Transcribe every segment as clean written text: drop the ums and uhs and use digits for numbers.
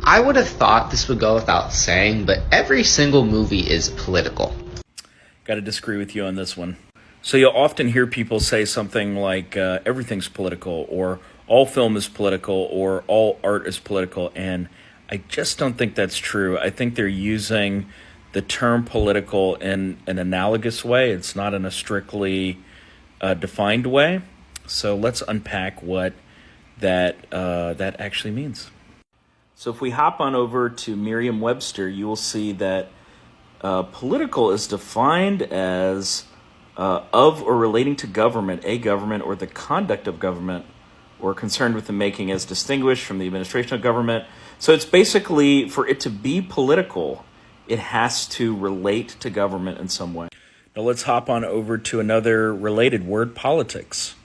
I would have thought this would go without saying, but every single movie is political. Got to disagree with you on this one. So you'll often hear people say something like everything's political, or all film is political, or all art is political, and I just don't think that's true. I think they're using the term political in an analogous way. It's not in a strictly defined way. So let's unpack what that actually means. So if we hop on over to Merriam-Webster, you will see that political is defined as of or relating to government, a government, or the conduct of government, or concerned with the making as distinguished from the administration of government. So it's basically, for it to be political, it has to relate to government in some way. Now let's hop on over to another related word, politics.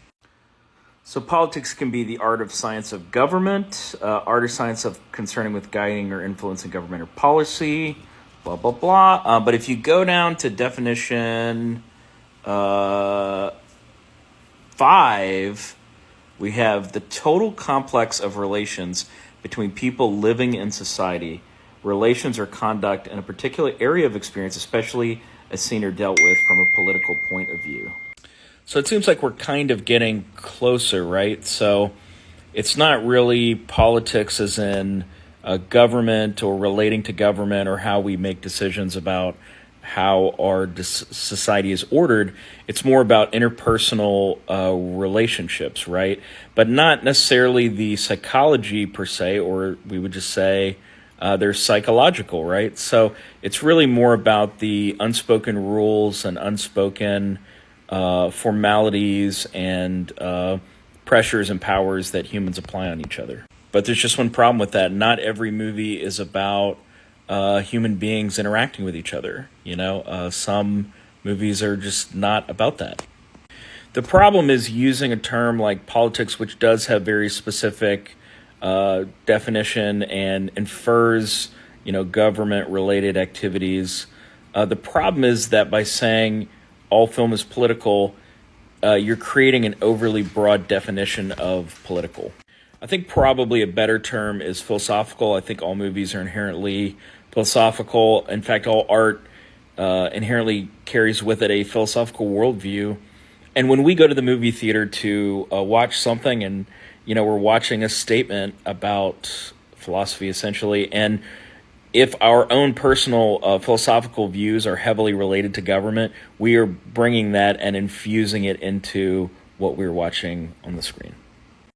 So politics can be the art of science of government, art or science of concerning with guiding or influencing government or policy, blah, blah, blah. But if you go down to definition 5, we have the total complex of relations between people living in society, relations or conduct in a particular area of experience, especially as seen or dealt with from a political point of view. So it seems like we're kind of getting closer, right? So it's not really politics as in government or relating to government or how we make decisions about how our society is ordered. It's more about interpersonal relationships, right? But not necessarily the psychology per se, or we would just say they're psychological, right? So it's really more about the unspoken rules and unspoken formalities and pressures and powers that humans apply on each other. But there's just one problem with that. Not every movie is about human beings interacting with each other. Some movies are just not about that. The problem is using a term like politics, which does have very specific definition and infers, government-related activities. The problem is that by saying all film is political, you're creating an overly broad definition of political. I think probably a better term is philosophical. I think all movies are inherently philosophical. In fact, all art inherently carries with it a philosophical worldview. And when we go to the movie theater to watch something and, we're watching a statement about philosophy essentially, and if our own personal philosophical views are heavily related to government, we are bringing that and infusing it into what we're watching on the screen.